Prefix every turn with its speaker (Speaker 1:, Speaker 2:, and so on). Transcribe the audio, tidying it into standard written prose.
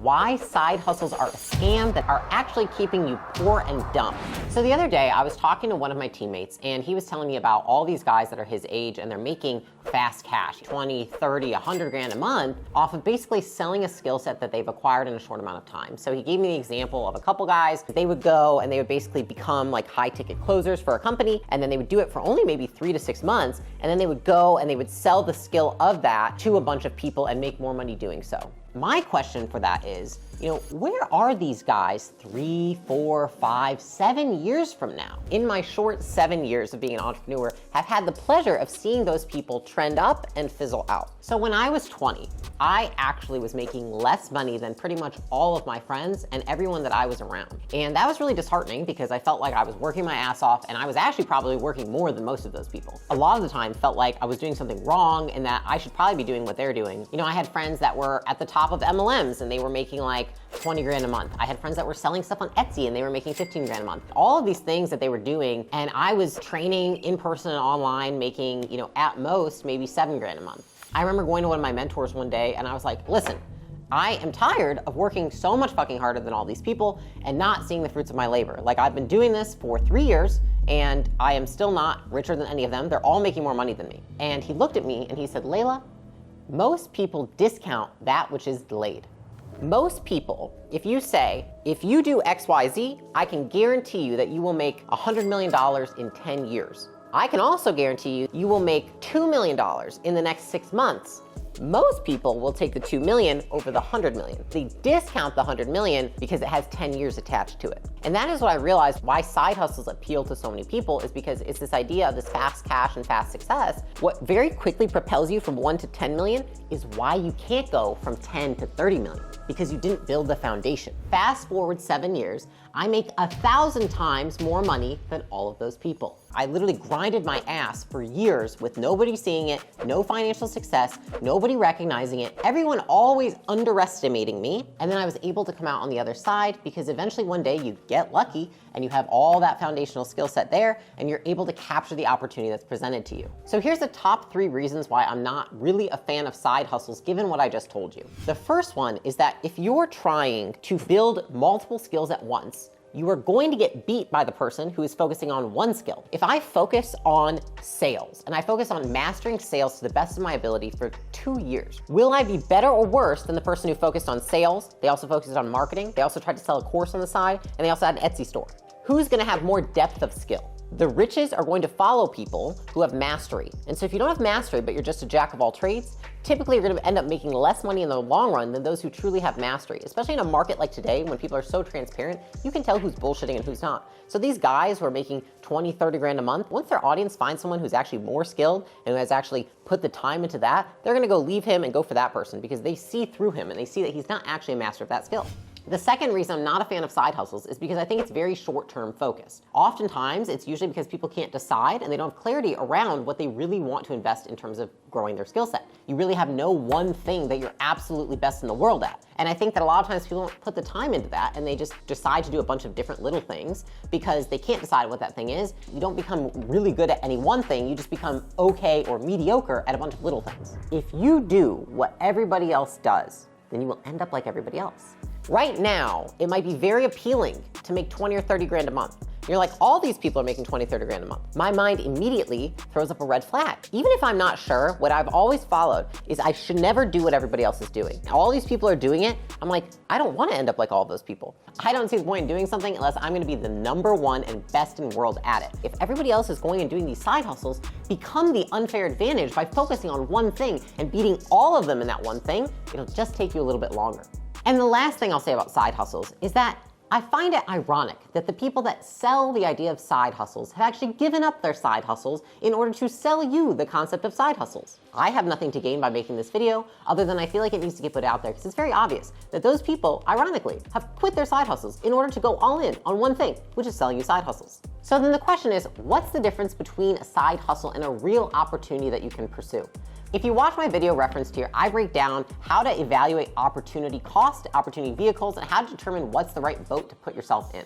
Speaker 1: Why side hustles are a scam that are actually keeping you poor and dumb. So the other day I was talking to one of my teammates and he was telling me about all these guys that are his age and they're making fast cash, 20, 30, 100 grand a month off of basically selling a skill set that they've acquired in a short amount of time. So he gave me the example of a couple guys. They would go and they would basically become like high ticket closers for a company, and then they would do it for only maybe 3 to 6 months, and then they would go and they would sell the skill of that to a bunch of people and make more money doing so. My question for that is, where are these guys 3, 4, 5, 7 years from now? In my short 7 years of being an entrepreneur, I've had the pleasure of seeing those people trend up and fizzle out. So when I was 20, I actually was making less money than pretty much all of my friends and everyone that I was around. And that was really disheartening because I felt like I was working my ass off and I was actually probably working more than most of those people. A lot of the time felt like I was doing something wrong and that I should probably be doing what they're doing. I had friends that were at the top of MLMs and they were making like 20 grand a month. I had friends that were selling stuff on Etsy and they were making 15 grand a month. All of these things that they were doing, and I was training in person and online making, at most maybe 7 grand a month. I remember going to one of my mentors one day and I was like, listen, I am tired of working so much fucking harder than all these people and not seeing the fruits of my labor. Like, I've been doing this for 3 years and I am still not richer than any of them. They're all making more money than me. And he looked at me and he said, Layla, most people discount that which is delayed. Most people, if you say, if you do XYZ, I can guarantee you that you will make $100 million in 10 years. I can also guarantee you, you will make $2 million in the next 6 months. Most people will take the 2 million over the 100 million. They discount the 100 million because it has 10 years attached to it. And that is what I realized why side hustles appeal to so many people, is because it's this idea of this fast cash and fast success. What very quickly propels you from 1 to 10 million is why you can't go from 10 to 30 million, because you didn't build the foundation. Fast forward 7 years, I make 1,000 times more money than all of those people. I literally grinded my ass for years with nobody seeing it, no financial success, nobody recognizing it, everyone always underestimating me. And then I was able to come out on the other side because eventually one day you get lucky and you have all that foundational skill set there and you're able to capture the opportunity that's presented to you. So here's the top 3 reasons why I'm not really a fan of side hustles given what I just told you. The first one is that if you're trying to build multiple skills at once, you are going to get beat by the person who is focusing on one skill. If I focus on sales and I focus on mastering sales to the best of my ability for 2 years, will I be better or worse than the person who focused on sales? They also focused on marketing. They also tried to sell a course on the side, and they also had an Etsy store. Who's gonna have more depth of skill? The riches are going to follow people who have mastery. And so if you don't have mastery, but you're just a jack of all trades, typically you're gonna end up making less money in the long run than those who truly have mastery. Especially in a market like today, when people are so transparent, you can tell who's bullshitting and who's not. So these guys who are making 20, 30 grand a month, once their audience finds someone who's actually more skilled and who has actually put the time into that, they're gonna go leave him and go for that person because they see through him and they see that he's not actually a master of that skill. The second reason I'm not a fan of side hustles is because I think it's very short-term focused. Oftentimes, it's usually because people can't decide and they don't have clarity around what they really want to invest in terms of growing their skill set. You really have no one thing that you're absolutely best in the world at. And I think that a lot of times people don't put the time into that and they just decide to do a bunch of different little things because they can't decide what that thing is. You don't become really good at any one thing, you just become okay or mediocre at a bunch of little things. If you do what everybody else does, then you will end up like everybody else. Right now, it might be very appealing to make 20 or 30 grand a month. You're like, all these people are making 20, 30 grand a month. My mind immediately throws up a red flag. Even if I'm not sure, what I've always followed is I should never do what everybody else is doing. All these people are doing it. I'm like, I don't want to end up like all of those people. I don't see the point in doing something unless I'm going to be the #1 and best in the world at it. If everybody else is going and doing these side hustles, become the unfair advantage by focusing on one thing and beating all of them in that one thing. It'll just take you a little bit longer. And the last thing I'll say about side hustles is that I find it ironic that the people that sell the idea of side hustles have actually given up their side hustles in order to sell you the concept of side hustles. I have nothing to gain by making this video other than I feel like it needs to get put out there because it's very obvious that those people, ironically, have quit their side hustles in order to go all in on one thing, which is selling you side hustles. So then the question is, what's the difference between a side hustle and a real opportunity that you can pursue? If you watch my video referenced here, I break down how to evaluate opportunity cost, opportunity vehicles, and how to determine what's the right boat to put yourself in.